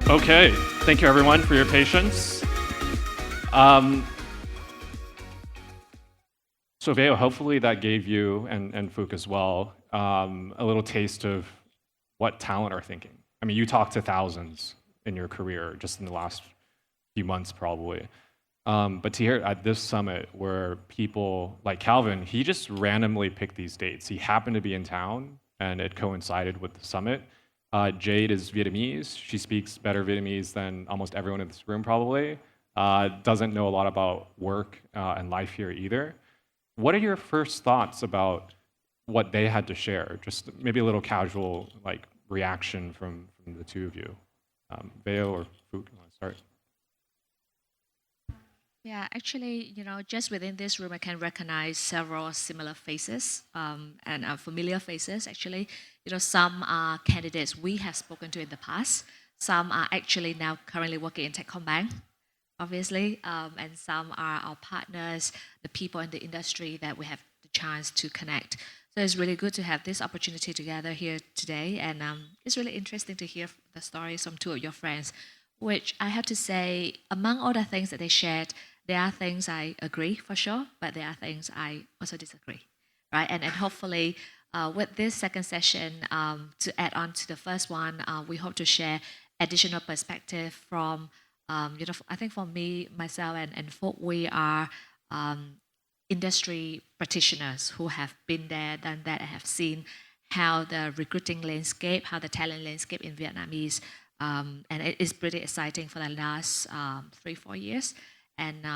Okay, thank you everyone for your patience. So Veo, hopefully that gave you, and Phuc as well, a little taste of what talent are thinking. I mean, you talked to thousands in your career, just in the last few months probably. But to hear at this summit where people like Calvin, he just randomly picked these dates. He happened to be in town and it coincided with the summit. Jade is Vietnamese. She speaks better Vietnamese than almost everyone in this room probably. Doesn't know a lot about work and life here either. What are your first thoughts about what they had to share? Just maybe a little casual like reaction from the two of you. Veo or Phuc, you want to start? Yeah, actually, just within this room, I can recognize several similar faces and familiar faces, actually. Some are candidates we have spoken to in the past. Some are actually now currently working in Techcombank, obviously. And some are our partners, the people in the industry that we have the chance to connect. So it's really good to have this opportunity together here today. And it's really interesting to hear the stories from two of your friends, which I have to say, among all the things that they shared, there are things I agree for sure, but there are things I also disagree, right? And hopefully with this second session, to add on to the first one, we hope to share additional perspective from, I think for me, myself and Phuc, we are industry practitioners who have been there, done that, and have seen how the recruiting landscape, how the talent landscape in Vietnamese, and it is pretty exciting for the last 3-4 years. And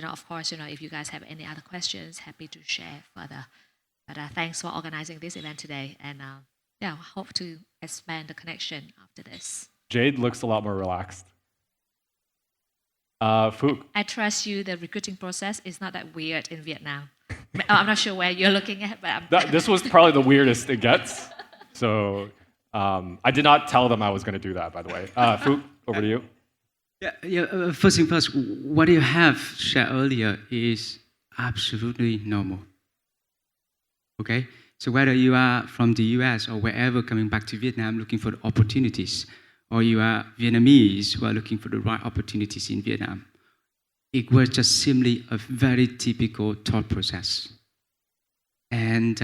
of course, if you guys have any other questions, happy to share further. But thanks for organizing this event today, and hope to expand the connection after this. Jade looks a lot more relaxed. Phuc. I trust you. The recruiting process is not that weird in Vietnam. I'm not sure where you're looking at, but This was probably the weirdest it gets. So I did not tell them I was going to do that, by the way. Phuc, over to you. First thing first, what you have shared earlier is absolutely normal. Okay? So whether you are from the US or wherever coming back to Vietnam looking for the opportunities, or you are Vietnamese who are looking for the right opportunities in Vietnam, it was just simply a very typical thought process. And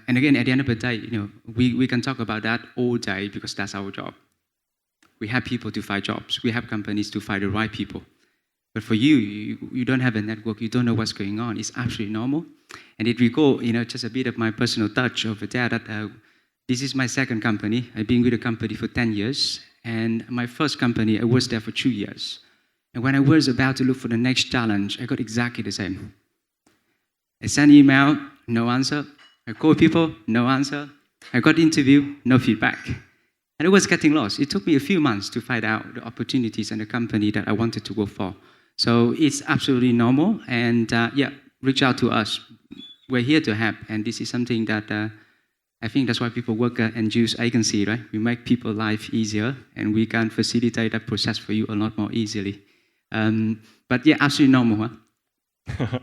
again, at the end of the day, we can talk about that all day because that's our job. We have people to find jobs. We have companies to find the right people. But for you don't have a network. You don't know what's going on. It's absolutely normal. And it recall, just a bit of my personal touch over there that this is my second company. I've been with the company for 10 years. And my first company, I was there for 2 years. And when I was about to look for the next challenge, I got exactly the same. I sent email, no answer. I called people, no answer. I got interview, no feedback. And I was getting lost. It took me a few months to find out the opportunities and the company that I wanted to work for. So it's absolutely normal. And reach out to us. We're here to help. And this is something that I think that's why people work and use agency, right? We make people's life easier and we can facilitate that process for you a lot more easily. But absolutely normal. Huh?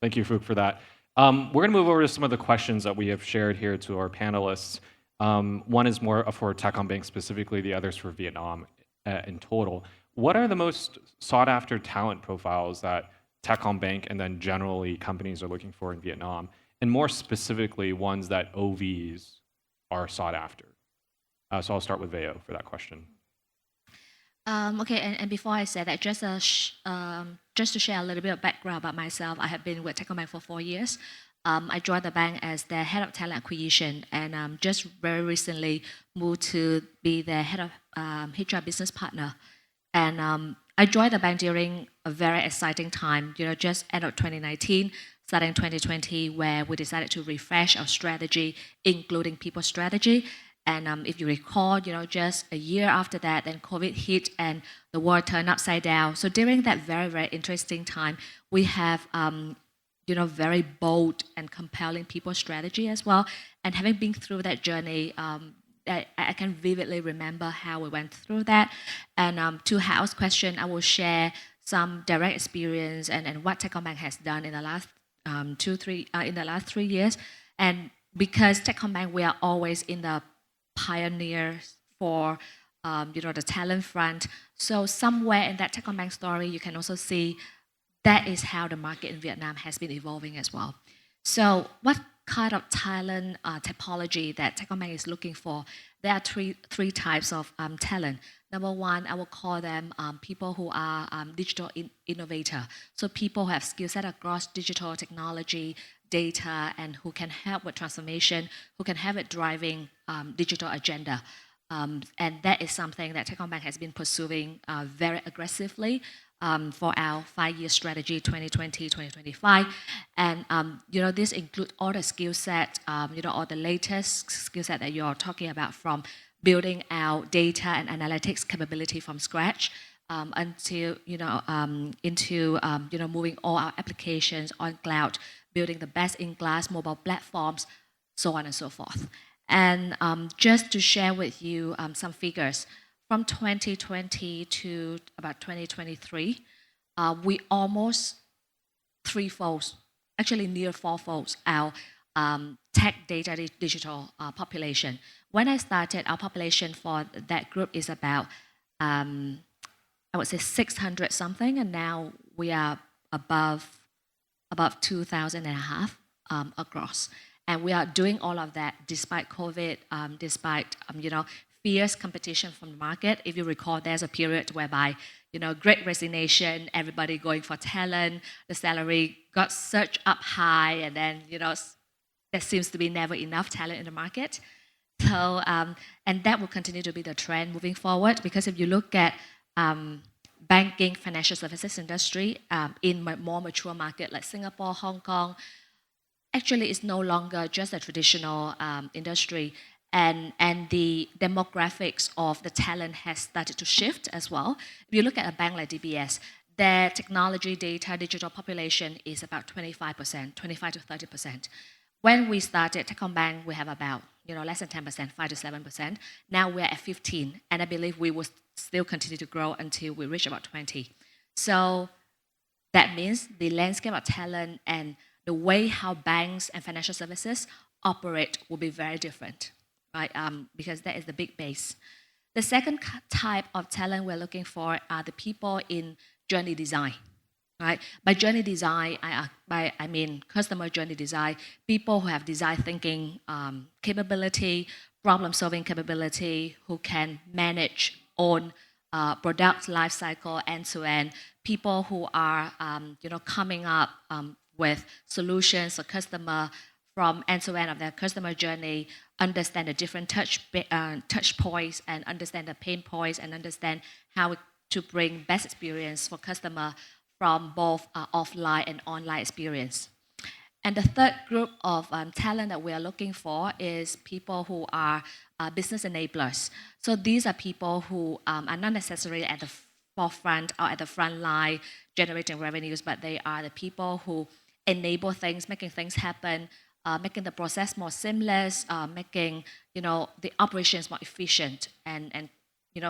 Thank you, Phuc, for that. We're going to move over to some of the questions that we have shared here to our panelists. One is more for Techcombank specifically, the others for Vietnam in total. What are the most sought after talent profiles that Techcombank and then generally companies are looking for in Vietnam? And more specifically, ones that OVs are sought after. So I'll start with Veo for that question. Okay, and before I say that, just to share a little bit of background about myself, I have been with Techcombank for 4 years. I joined the bank as the head of talent acquisition, and just very recently moved to be the head of HR business partner. And I joined the bank during a very exciting time, just end of 2019, starting 2020, where we decided to refresh our strategy, including people strategy. And if you recall, just a year after that, then COVID hit and the world turned upside down. So during that very, very interesting time, we have very bold and compelling people strategy as well. And having been through that journey, I can vividly remember how we went through that. And to Hao's question, I will share some direct experience and what Techcombank has done in the last 3 years. And because Techcombank, we are always in the pioneers for the talent front. So somewhere in that Techcombank story, you can also see that is how the market in Vietnam has been evolving as well. So what kind of talent typology that Techcombank is looking for? There are three types of talent. Number one, I will call them people who are digital innovator. So people who have skill set across digital technology, data, and who can help with transformation, who can have it driving digital agenda. And that is something that Techcombank has been pursuing very aggressively for our 5-year strategy, 2020-2025. And, this includes all the skill set, all the latest skill set that you're talking about, from building our data and analytics capability from scratch until, into, moving all our applications on cloud, building the best-in-class mobile platforms, so on and so forth. And just to share with you some figures, from 2020 to about 2023, we almost threefold, actually near fourfold, our tech data digital population. When I started, our population for that group is about, I would say 600 something, and now we are above 2,000 and a half across. And we are doing all of that despite COVID, despite, fierce competition from the market. If you recall, there's a period whereby, great resignation, everybody going for talent, the salary got surged up high, and then, there seems to be never enough talent in the market. So, and that will continue to be the trend moving forward, because if you look at banking, financial services industry in more mature market like Singapore, Hong Kong, actually it's no longer just a traditional industry, and the demographics of the talent has started to shift as well. If you look at a bank like DBS, their technology, data, digital population is about 25%, 25 to 30%. When we started Techcombank, we have about less than 10%, 5 to 7%. Now we're at 15, and I believe we will still continue to grow until we reach about 20. So that means the landscape of talent and the way how banks and financial services operate will be very different, right? Because that is the big base. The second type of talent we're looking for are the people in journey design, right? By journey design, I mean customer journey design, people who have design thinking capability, problem-solving capability, who can manage own product life cycle end-to-end, people who are coming up with solutions for customer from end-to-end of their customer journey, understand the different touch points and understand the pain points and understand how to bring best experience for customer from both offline and online experience. And the third group of talent that we are looking for is people who are business enablers. So these are people who are not necessarily at the forefront or at the front line generating revenues, but they are the people who enable things, making things happen, making the process more seamless, making the operations more efficient, and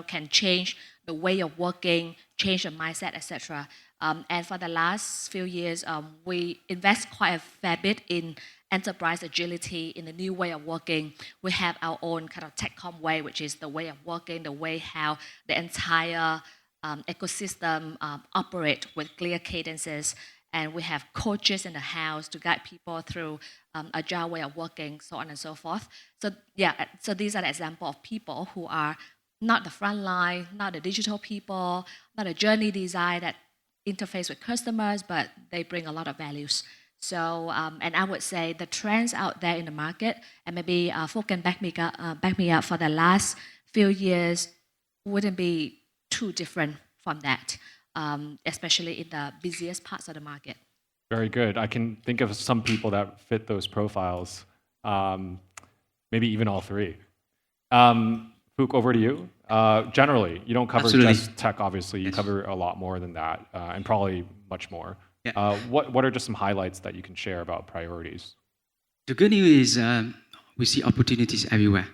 can change the way of working, change the mindset, etc. And for the last few years, we invest quite a fair bit in enterprise agility, in the new way of working. We have our own kind of Techcom way, which is the way of working, the way how the entire ecosystem operate with clear cadences. And we have coaches in the house to guide people through agile way of working, so on and so forth. So yeah, so these are the examples of people who are not the front line, not the digital people, not a journey design that interface with customers, but they bring a lot of values. So, and I would say the trends out there in the market, and maybe Phuc can back me up for the last few years, wouldn't be too different from that, especially in the busiest parts of the market. Very good. I can think of some people that fit those profiles, maybe even all three. Phuc, over to you. Generally, you don't cover Absolutely. just tech, obviously. You Yes. cover a lot more than that, and probably much more. Yeah. What are just some highlights that you can share about priorities? The good news is we see opportunities everywhere.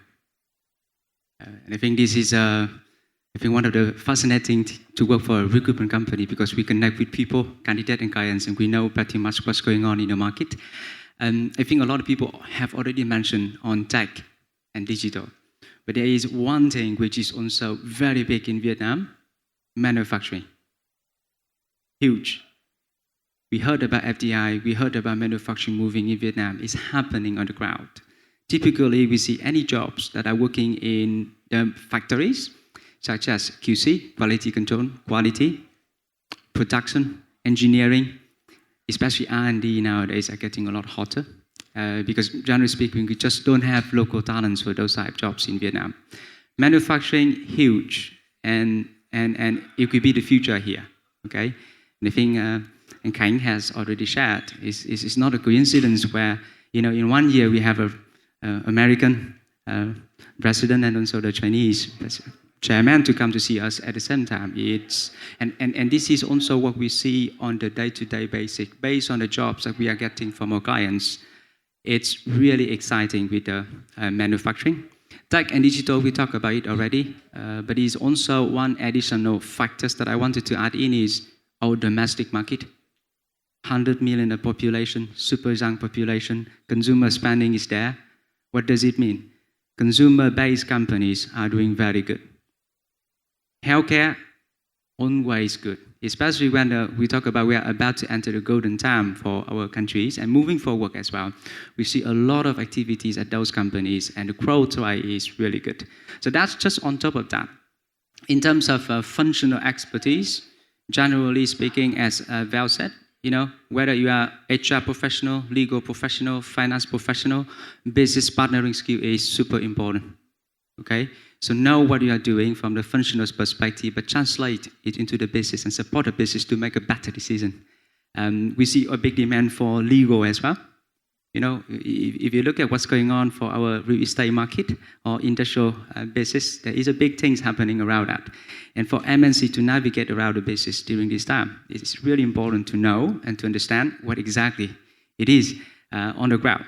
And I think this is one of the fascinating to work for a recruitment company, because we connect with people, candidates and clients, and we know pretty much what's going on in the market. And I think a lot of people have already mentioned on tech and digital. But there is one thing which is also very big in Vietnam, manufacturing. Huge. We heard about FDI, we heard about manufacturing moving in Vietnam. It's happening on the ground. Typically, we see any jobs that are working in the factories, such as QC, quality control, quality, production, engineering, especially R&D nowadays are getting a lot hotter. Because generally speaking, we just don't have local talents for those type of jobs in Vietnam. Manufacturing, huge, and it could be the future here, okay? And I think, and Khánh has already shared, it's not a coincidence where, in 1 year we have a American president and also the Chinese chairman to come to see us at the same time. And this is also what we see on the day-to-day basis, based on the jobs that we are getting from our clients. It's really exciting with the manufacturing. Tech and digital, we talked about it already, but it's also one additional factors that I wanted to add in is our domestic market. 100 million of population, super young population, consumer spending is there. What does it mean? Consumer-based companies are doing very good. Healthcare, always good, especially when we talk about we are about to enter the golden time for our countries and moving forward as well. We see a lot of activities at those companies and the growth rate is really good. So that's just on top of that. In terms of functional expertise, generally speaking, as Val said, whether you are HR professional, legal professional, finance professional, business partnering skill is super important, okay? So know what you are doing from the functional perspective, but translate it into the business and support the business to make a better decision. We see a big demand for legal as well. If you look at what's going on for our real estate market or industrial business, there is a big things happening around that. And for MNC to navigate around the business during this time, it's really important to know and to understand what exactly it is on the ground.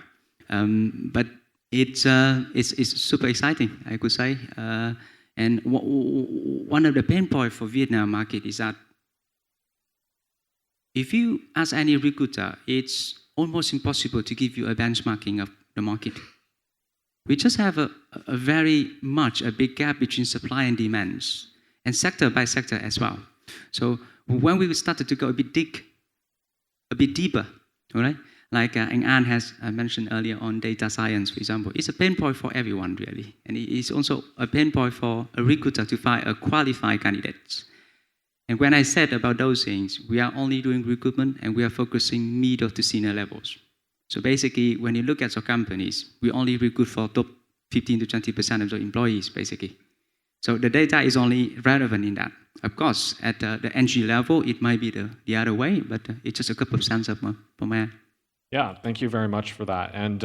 But it's super exciting, I could say. And one of the pain points for Vietnam market is that if you ask any recruiter, it's almost impossible to give you a benchmarking of the market. We just have a big gap between supply and demands, and sector by sector as well. So when we started to go a bit deeper, all right? Like Nguyen has mentioned earlier on data science, for example, it's a pain point for everyone really, and it's also a pain point for a recruiter to find a qualified candidate. And when I said about those things, we are only doing recruitment and we are focusing middle to senior levels. So basically, when you look at our companies, we only recruit for top 15 to 20% of the employees, basically. So the data is only relevant in that. Of course, at the entry level, it might be the other way, but it's just a couple of cents per man. Yeah, thank you very much for that. And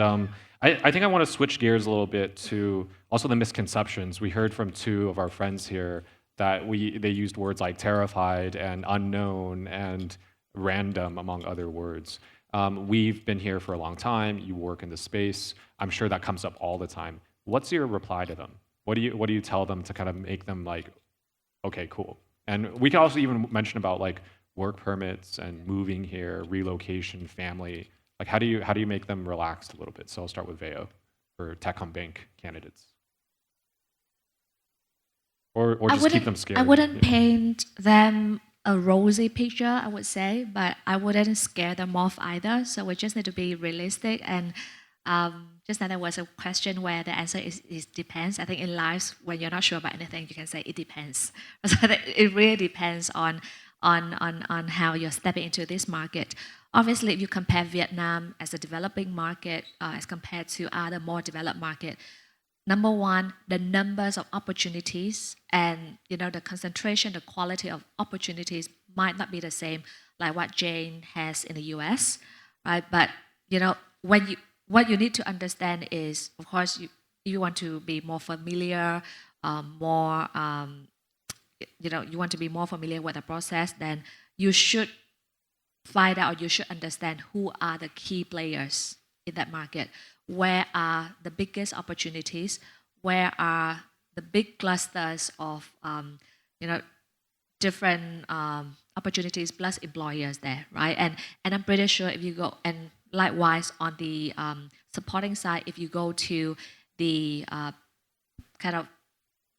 I think I want to switch gears a little bit to also the misconceptions. We heard from two of our friends here that they used words like terrified and unknown and random, among other words. We've been here for a long time. You work in the space. I'm sure that comes up all the time. What's your reply to them? What do you tell them to kind of make them like, okay, cool? And we can also even mention about like work permits and moving here, relocation, family. Like how do you make them relaxed a little bit? So I'll start with Veo for Techcombank candidates. Or just keep them scared. I wouldn't paint them a rosy picture, I would say, but I wouldn't scare them off either. So we just need to be realistic. And just now there was a question where the answer is depends. I think in life, when you're not sure about anything, you can say it depends. So it really depends on how you're stepping into this market. Obviously, if you compare Vietnam as a developing market as compared to other more developed markets, number one, the numbers of opportunities and the concentration, the quality of opportunities might not be the same like what Jane has in the US, right? But what you need to understand is, of course, you want to be more familiar, you want to be more familiar with the process. Then you should find out, or you should understand who are the key players in that market. Where are the biggest opportunities? Where are the big clusters of different opportunities plus employers there, right? And I'm pretty sure if you go, and likewise on the supporting side, if you go to the kind of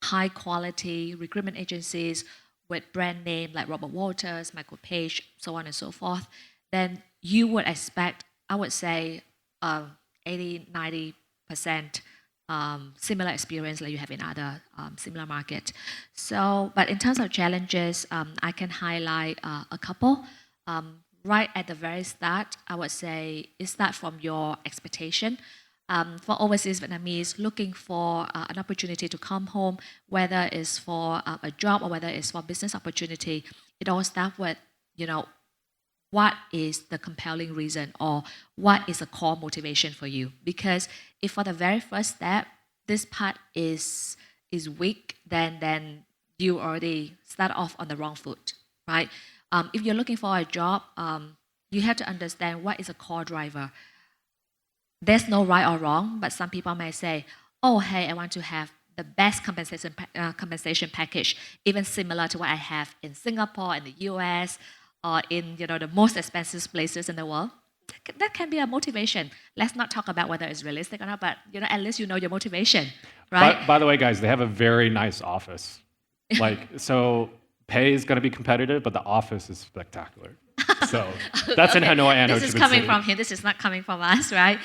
high quality recruitment agencies with brand name like Robert Walters, Michael Page, so on and so forth, then you would expect, I would say, 80, 90% similar experience like you have in other similar market. So, but in terms of challenges, I can highlight a couple. Right at the very start, I would say it starts from your expectation. For overseas Vietnamese looking for an opportunity to come home, whether it's for a job or whether it's for business opportunity, it all starts with, what is the compelling reason or what is the core motivation for you? Because if for the very first step, this part is weak, then you already start off on the wrong foot, right? If you're looking for a job, you have to understand what is a core driver. There's no right or wrong, but some people may say, oh, hey, I want to have the best compensation package, even similar to what I have in Singapore, in the US, or in the most expensive places in the world. That can be a motivation. Let's not talk about whether it's realistic or not, but at least you know your motivation, right? By the way, guys, they have a very nice office. So pay is going to be competitive, but the office is spectacular. So that's in Hanoi and Ho Chi Minh This is coming City. from him. This is not coming from us, right?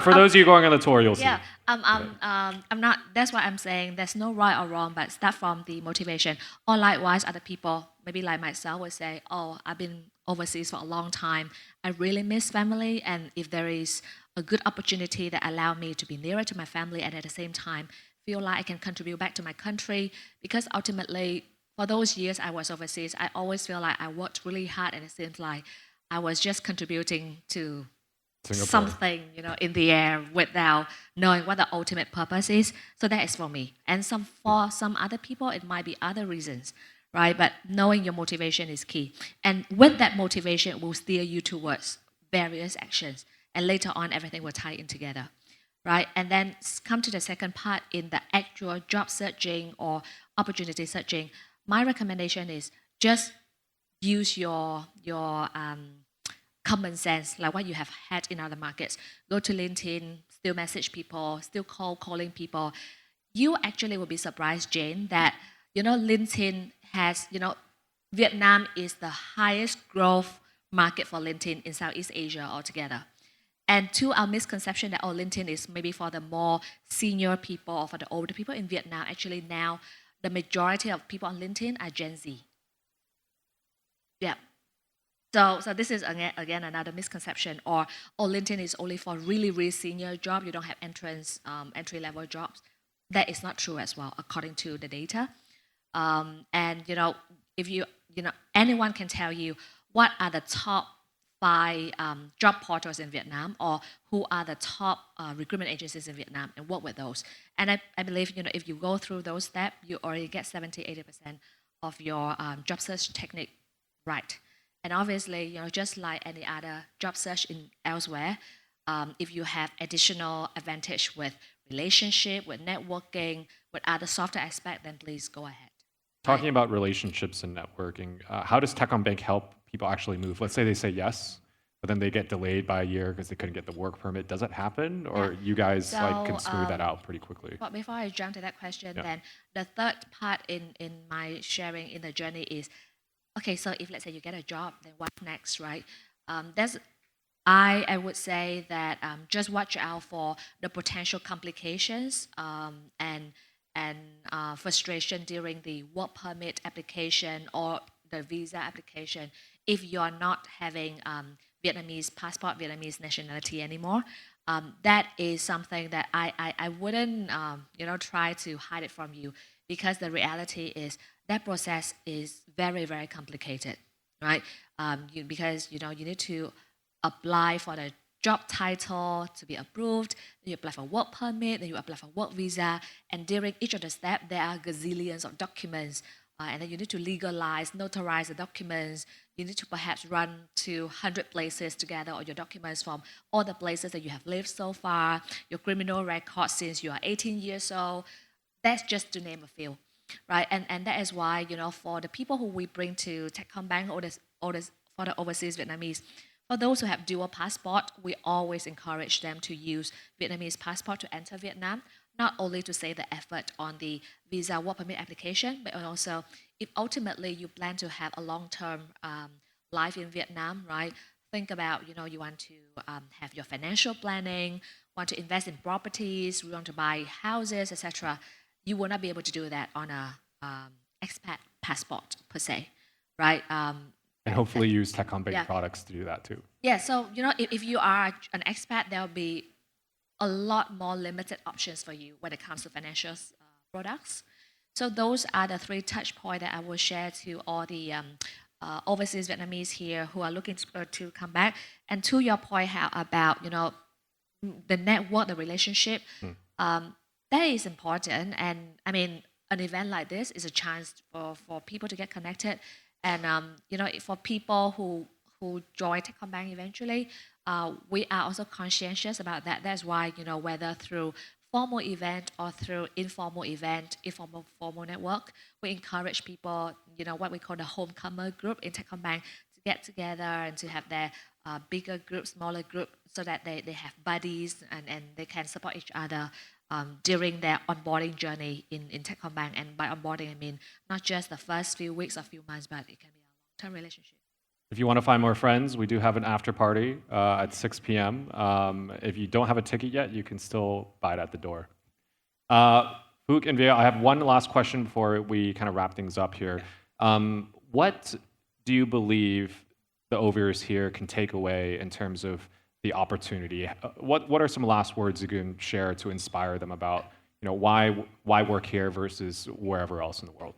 For those of you going on the tour, you'll see. Yeah, I'm not. That's why I'm saying there's no right or wrong, but start from the motivation. Or likewise, other people, maybe like myself, would say, "Oh, I've been overseas for a long time. I really miss family, and if there is a good opportunity that allow me to be nearer to my family, and at the same time feel like I can contribute back to my country, because ultimately." For those years I was overseas, I always feel like I worked really hard, and it seems like I was just contributing to Singapore. something, in the air without knowing what the ultimate purpose is. So that is for me. And for some other people, it might be other reasons, right? But knowing your motivation is key. And with that motivation, it will steer you towards various actions. And later on, everything will tie in together, right? And then come to the second part in the actual job searching or opportunity searching. My recommendation is just use your common sense, like what you have had in other markets. Go to LinkedIn, still message people, still calling people. You actually will be surprised, Jane, that LinkedIn has, Vietnam is the highest growth market for LinkedIn in Southeast Asia altogether. And to our misconception that LinkedIn is maybe for the more senior people or for the older people in Vietnam, actually now the majority of people on LinkedIn are Gen Z. Yeah. So this is again another misconception. Or LinkedIn is only for really, really senior job. You don't have entry level jobs. That is not true as well, according to the data. And if anyone can tell you what are the top 5 job portals in Vietnam, or who are the top recruitment agencies in Vietnam, and work with those. And I believe if you go through those steps, you already get 70-80% of your job search technique right. And obviously, just like any other job search in elsewhere, if you have additional advantage with relationship, with networking, with other softer aspects, then please go ahead. Talking about relationships and networking, how does Techcombank help people actually move? Let's say they say yes, but then they get delayed by a year because they couldn't get the work permit. Does it happen, or you guys can smooth that out pretty quickly? But before I jump to that question, then the third part in my sharing in the journey is, okay, so if let's say you get a job, then what next, right? I would say that just watch out for the potential complications and frustration during the work permit application or the visa application if you're not having Vietnamese passport, Vietnamese nationality anymore. That is something that I wouldn't try to hide it from you, because the reality is that process is very, very complicated, right? Because you need to apply for the job title to be approved, then you apply for work permit, then you apply for work visa, and during each of the steps, there are gazillions of documents, and then you need to legalize, notarize the documents. You need to perhaps run to 100 places to gather all your documents from all the places that you have lived so far, your criminal record since you are 18 years old. That's just to name a few, right? And that is why, for the people who we bring to Techcombank for the overseas Vietnamese, for those who have dual passport, we always encourage them to use Vietnamese passport to enter Vietnam. not only to save the effort on the visa work permit application, but also if ultimately you plan to have a long-term life in Vietnam, right? Think about, you want to have your financial planning, want to invest in properties, you want to buy houses, etc. You will not be able to do that on a expat passport per se, right? And hopefully use Techcombank products to do that too. Yeah, so if you are an expat, there will be a lot more limited options for you when it comes to financial products. So those are the 3 touch points that I will share to all the overseas Vietnamese here who are looking to come back. And to your point, how about the network, the relationship, that is important. And I mean, an event like this is a chance for people to get connected. And for people who join Techcombank eventually, we are also conscientious about that. That's why, whether through formal event or through informal event, formal network, we encourage people, what we call the homecomer group in Techcombank, to get together and to have their bigger group, smaller group, so that they have buddies and they can support each other during their onboarding journey in Techcombank. And by onboarding, I mean not just the first few weeks or few months, but it can be a long-term relationship. If you want to find more friends, we do have an after party at 6 p.m. If you don't have a ticket yet, you can still buy it at the door. Phuc and Via, I have one last question before we kind of wrap things up here. What do you believe the overers here can take away in terms of the opportunity? What are some last words you can share to inspire them about why work here versus wherever else in the world?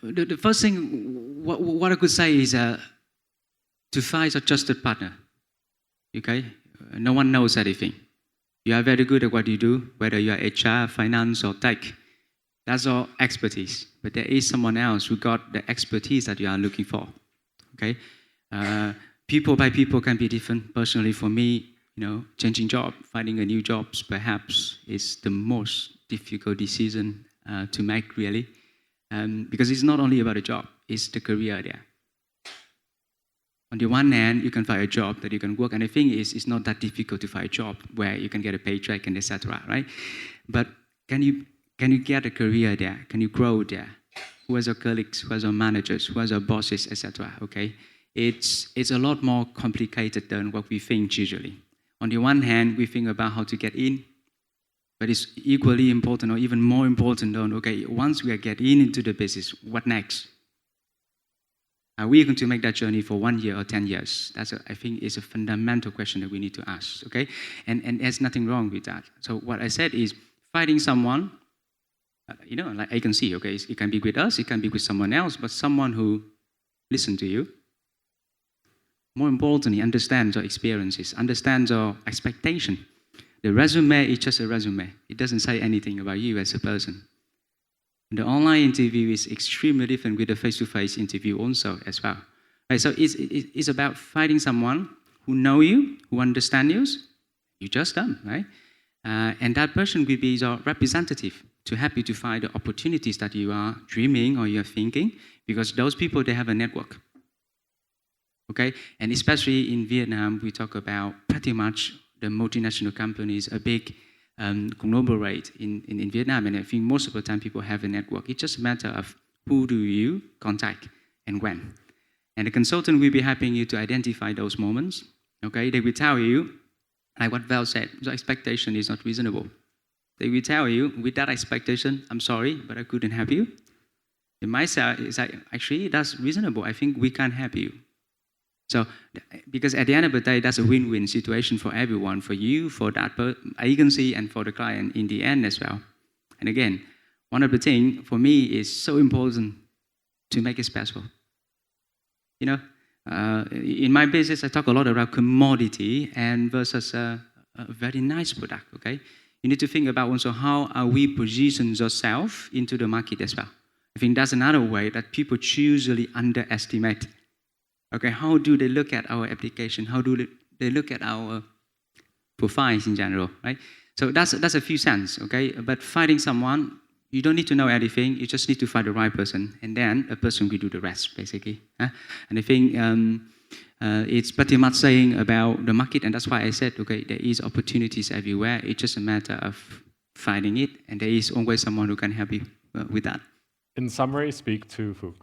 The first thing, what I could say is to find a trusted partner. Okay, no one knows anything. You are very good at what you do, whether you are HR, finance, or tech. That's all expertise. But there is someone else who got the expertise that you are looking for. Okay, people by people can be different. Personally, for me, changing job, finding a new job, perhaps is the most difficult decision to make, really. Because it's not only about a job, it's the career there. On the one hand, you can find a job that you can work, and the thing is, it's not that difficult to find a job where you can get a paycheck and etc. Right? But can you get a career there? Can you grow there? Who are your colleagues? Who are your managers? Who are your bosses, etc. Okay, it's a lot more complicated than what we think usually. On the one hand, we think about how to get in. But it's equally important or even more important on, okay, once we are getting into the business, what next? Are we going to make that journey for 1 year or 10 years? I think is a fundamental question that we need to ask, okay? And there's nothing wrong with that. So what I said is finding someone, like I can see, okay, it can be with us, it can be with someone else, but someone who listens to you. More importantly, understands your experiences, understands your expectation. The resume is just a resume. It doesn't say anything about you as a person. The online interview is extremely different with the face-to-face interview also as well. Right, so it's about finding someone who know you, who understands you. You just done, right? And that person will be your representative to help you to find the opportunities that you are dreaming or you are thinking, because those people, they have a network. Okay, and especially in Vietnam, we talk about pretty much the multinational companies, a big conglomerate in Vietnam, and I think most of the time people have a network. It's just a matter of who do you contact and when. And the consultant will be helping you to identify those moments. Okay, they will tell you, like what Val said, your expectation is not reasonable. They will tell you, with that expectation, I'm sorry, but I couldn't help you. In myself, it's like, actually, that's reasonable. I think we can help you. So, because at the end of the day, that's a win-win situation for everyone, for you, for that agency, and for the client in the end as well. And again, one of the things for me is so important to make it special. In my business, I talk a lot about commodity and versus a very nice product, okay? You need to think about also how are we position yourself into the market as well. I think that's another way that people usually underestimate. Okay, how do they look at our application? How do they look at our profiles in general, right? So that's a few cents, okay? But finding someone, you don't need to know anything. You just need to find the right person, and then a person will do the rest, basically. And I think It's pretty much saying about the market, and that's why I said, okay, there is opportunities everywhere. It's just a matter of finding it, and there is always someone who can help you with that. In summary, speak to Phuc.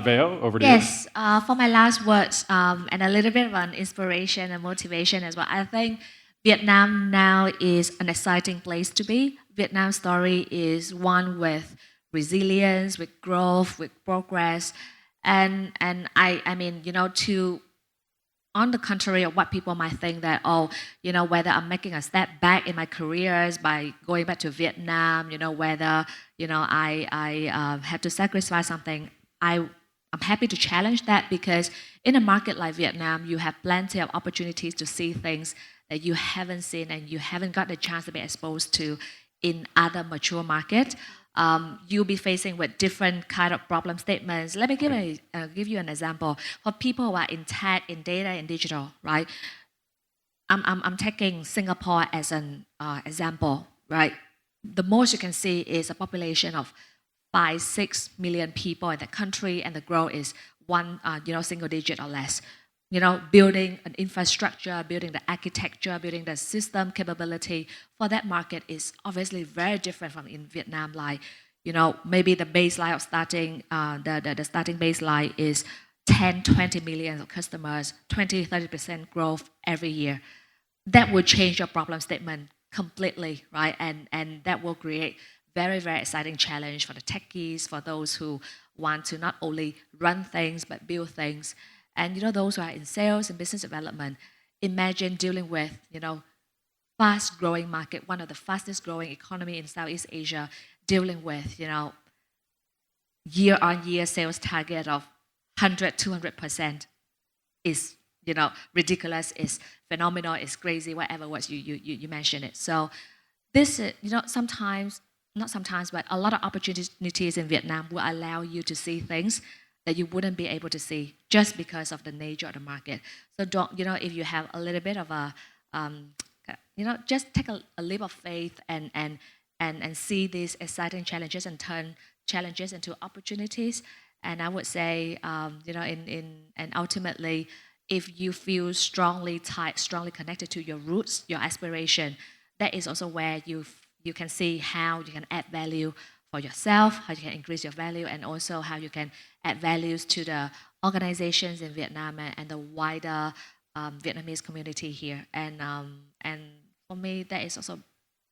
Veo, over to you. Yes, for my last words and a little bit of an inspiration and motivation as well. I think Vietnam now is an exciting place to be. Vietnam's story is one with resilience, with growth, with progress. And I mean, you know, on the contrary of what people might think that, oh, you know, whether I'm making a step back in my careers by going back to Vietnam, you know, whether, you know, I have to sacrifice something, I'm happy to challenge that, because in a market like Vietnam, you have plenty of opportunities to see things that you haven't seen and you haven't got the chance to be exposed to in other mature markets. You'll be facing with different kind of problem statements. Let me give you an example. For people who are in tech, in data, in digital, right? I'm taking Singapore as an example, right? The most you can see is a population of 5-6 million people in the country, and the growth is one, single digit or less. You know, building an infrastructure, building the architecture, building the system capability for that market is obviously very different from in Vietnam. Like, you know, maybe the baseline of starting, the starting baseline is 10-20 million of customers, 20-30% growth every year. That will change your problem statement completely, right? And that will create very, very exciting challenge for the techies, for those who want to not only run things but build things. And you know, those who are in sales and business development, imagine dealing with, you know, fast-growing market, one of the fastest-growing economy in Southeast Asia, dealing with, you know, year-on-year sales target of 100-200% is, you know, ridiculous, is phenomenal, is crazy, whatever words you mention it. So this, you know, not sometimes, but a lot of opportunities in Vietnam will allow you to see things that you wouldn't be able to see just because of the nature of the market. So don't, you know, if you have a little bit of a, you know, just take a leap of faith and see these exciting challenges and turn challenges into opportunities. And I would say, you know, and ultimately, if you feel strongly tied, strongly connected to your roots, your aspiration, that is also where you can see how you can add value for yourself, how you can increase your value, and also how you can add values to the organizations in Vietnam and the wider Vietnamese community here. And for me, that is also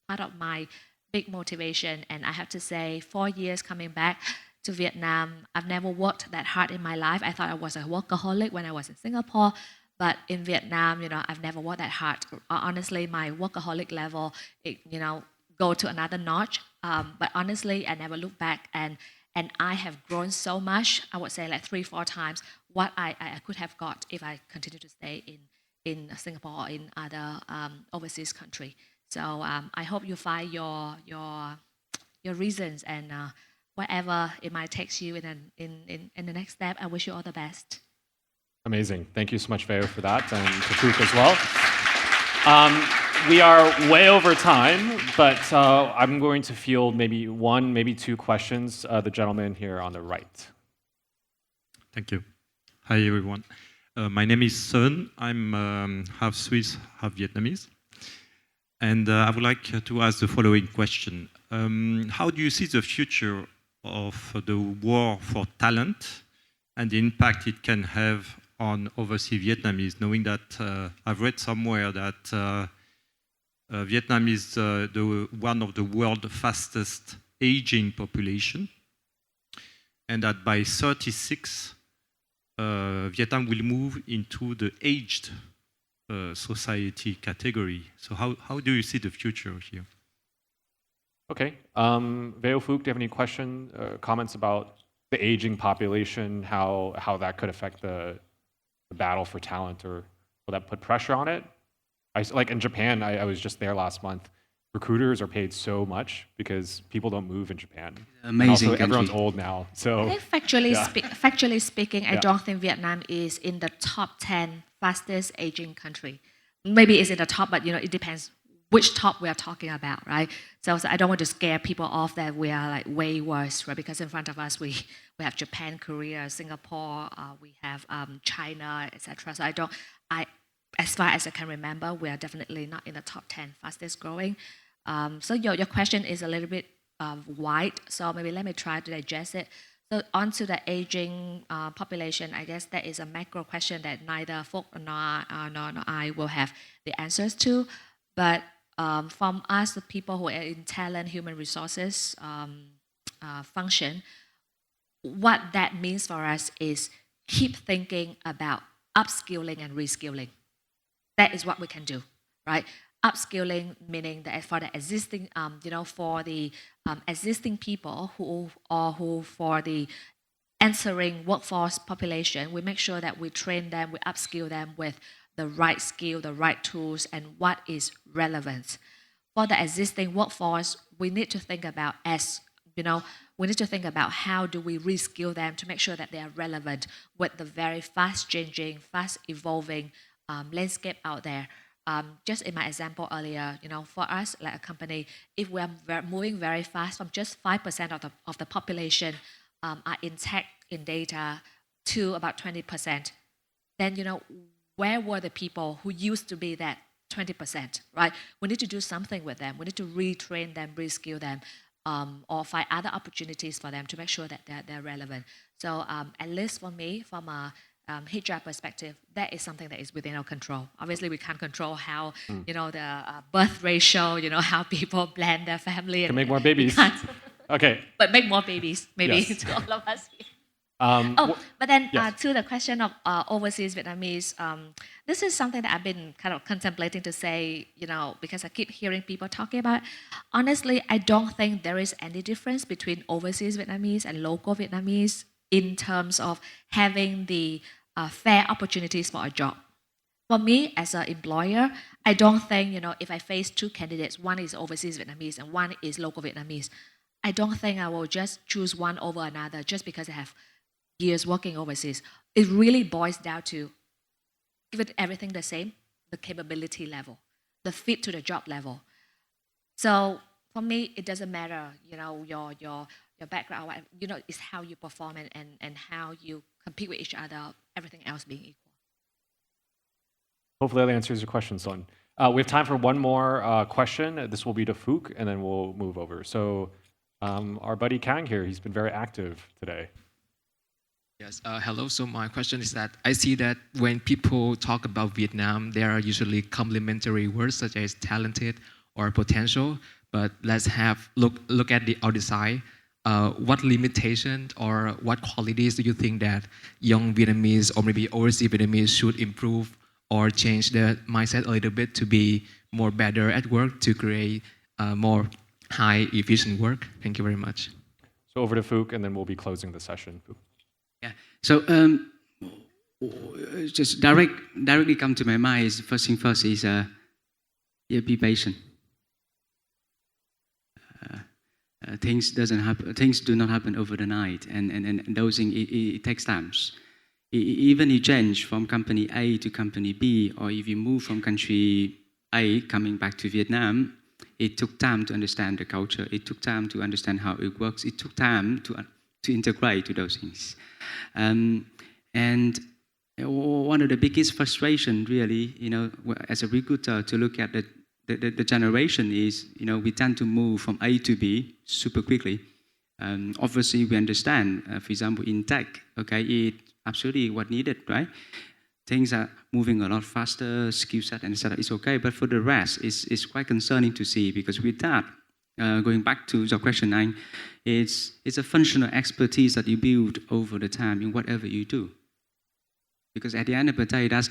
part of my big motivation. And I have to say, 4 years coming back to Vietnam, I've never worked that hard in my life. I thought I was a workaholic when I was in Singapore. But in Vietnam, you know, I've never worked that hard. Honestly, my workaholic level, you know, go to another notch. But honestly, I never look back, and I have grown so much. I would say like 3-4 times what I could have got if I continued to stay in Singapore or in other overseas country. So I hope you find your reasons, and whatever it might take you in the next step. I wish you all the best. Amazing. Thank you so much, Veo, for that, and to Phuc as well. We are way over time, but I'm going to field maybe 1, maybe 2 questions. The gentleman here on the right. Thank you. Hi, everyone. My name is Sun. I'm half Swiss, half Vietnamese. And I would like to ask the following question. How do you see the future of the war for talent and the impact it can have on overseas Vietnamese, knowing that I've read somewhere that Vietnam is one of the world's fastest aging population, and that by 36, Vietnam will move into the aged society category. So how do you see the future here? Okay. Veo, Phuc, do you have any comments about the aging population, how that could affect the battle for talent, or will that put pressure on it? Like in Japan, I was just there last month. Recruiters are paid so much because people don't move in Japan. Amazing. Also, everyone's old now. So I think factually speaking, I don't think Vietnam is in the top 10 fastest aging country. Maybe it's in the top, but you know, it depends which top we are talking about, right? So I don't want to scare people off that we are like way worse, right? Because in front of us we have Japan, Korea, Singapore, we have China, etc. So as far as I can remember, we are definitely not in the top 10 fastest growing. So your question is a little bit wide, so maybe let me try to digest it. So onto the aging population, I guess that is a macro question that neither Phuc nor I will have the answers to. But from us, the people who are in talent, human resources function, what that means for us is keep thinking about upskilling and reskilling. That is what we can do, right? Upskilling meaning that for the existing, for the existing people who for the entering workforce population, we make sure that we train them, we upskill them with the right skill, the right tools, and what is relevant. For the existing workforce, we need to think about we need to think about how do we reskill them to make sure that they are relevant with the very fast changing, fast evolving landscape out there. Just in my example earlier, for us, like a company, if we are moving very fast from just 5% of the population are in tech, in data, to about 20%, then, where were the people who used to be that 20%, right? We need to do something with them. We need to retrain them, reskill them, or find other opportunities for them to make sure that they're relevant. So at least for me, from a HR perspective, that is something that is within our control. Obviously, we can't control how, the birth ratio, how people plan their family. Can make more babies. Okay. But make more babies, maybe, Yes. to all of us here. But then yes. To the question of overseas Vietnamese, this is something that I've been kind of contemplating to say, because I keep hearing people talking about it. Honestly, I don't think there is any difference between overseas Vietnamese and local Vietnamese in terms of having the fair opportunities for a job. For me, as an employer, I don't think, if I face two candidates, one is overseas Vietnamese and one is local Vietnamese, I don't think I will just choose one over another just because I have years working overseas. It really boils down to give it everything the same, the capability level, the fit to the job level. So for me, it doesn't matter, your background, it's how you perform and how you compete with each other, everything else being equal. Hopefully that answers your question, Son. We have time for one more question. This will be to Phuc, and then we'll move over. So our buddy Kang here, he's been very active today. Yes, hello. So my question is that I see that when people talk about Vietnam, there are usually complimentary words such as talented or potential. But let's look at the other side. What limitation or what qualities do you think that young Vietnamese or maybe overseas Vietnamese should improve or change their mindset a little bit to be more better at work to create more high efficient work? Thank you very much. So over to Phuc, and then we'll be closing the session. Phuc. Yeah. So just directly come to my mind is first thing first is be patient. Things do not happen over the night, and those things it takes time. Even you change from company A to company B, or if you move from country A coming back to Vietnam, it took time to understand the culture. It took time to understand how it works. It took time to integrate to those things. And one of the biggest frustration, really, as a recruiter, to look at the generation is, we tend to move from A to B super quickly. Obviously, we understand, for example, in tech, okay, it absolutely what needed, right? Things are moving a lot faster, skill set, and etc. It's okay, but for the rest, it's quite concerning to see, because with that, going back to your question 9, it's a functional expertise that you build over the time in whatever you do. Because at the end of the day, that's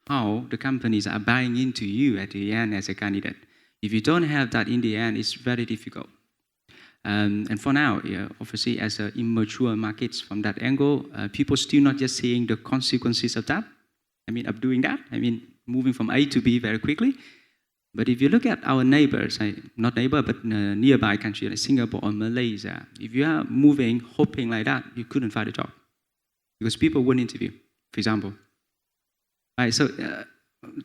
how the companies are buying into you at the end as a candidate. If you don't have that in the end, it's very difficult. And for now, obviously, as immature markets from that angle, people still not just seeing the consequences of that. Of doing that. Moving from A to B very quickly. But if you look at our neighbors, not neighbor, but nearby countries like Singapore or Malaysia, if you are moving, hoping like that, you couldn't find a job. Because people won't interview, for example. Right, so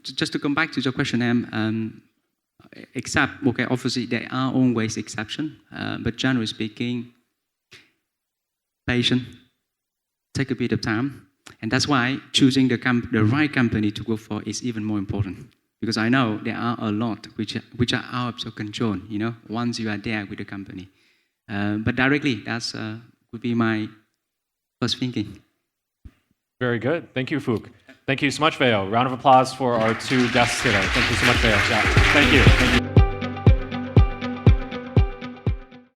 just to come back to your question, except, okay, obviously there are always exceptions, but generally speaking, patient, take a bit of time. And that's why choosing the right company to go for is even more important. Because I know there are a lot which are out of control, you know, once you are there with the company. But directly, that's would be my first thinking. Very good. Thank you, Phuc. Thank you so much, Veo. Round of applause for our two guests today. Thank you so much, Veo. Yeah. Thank you. Thank you.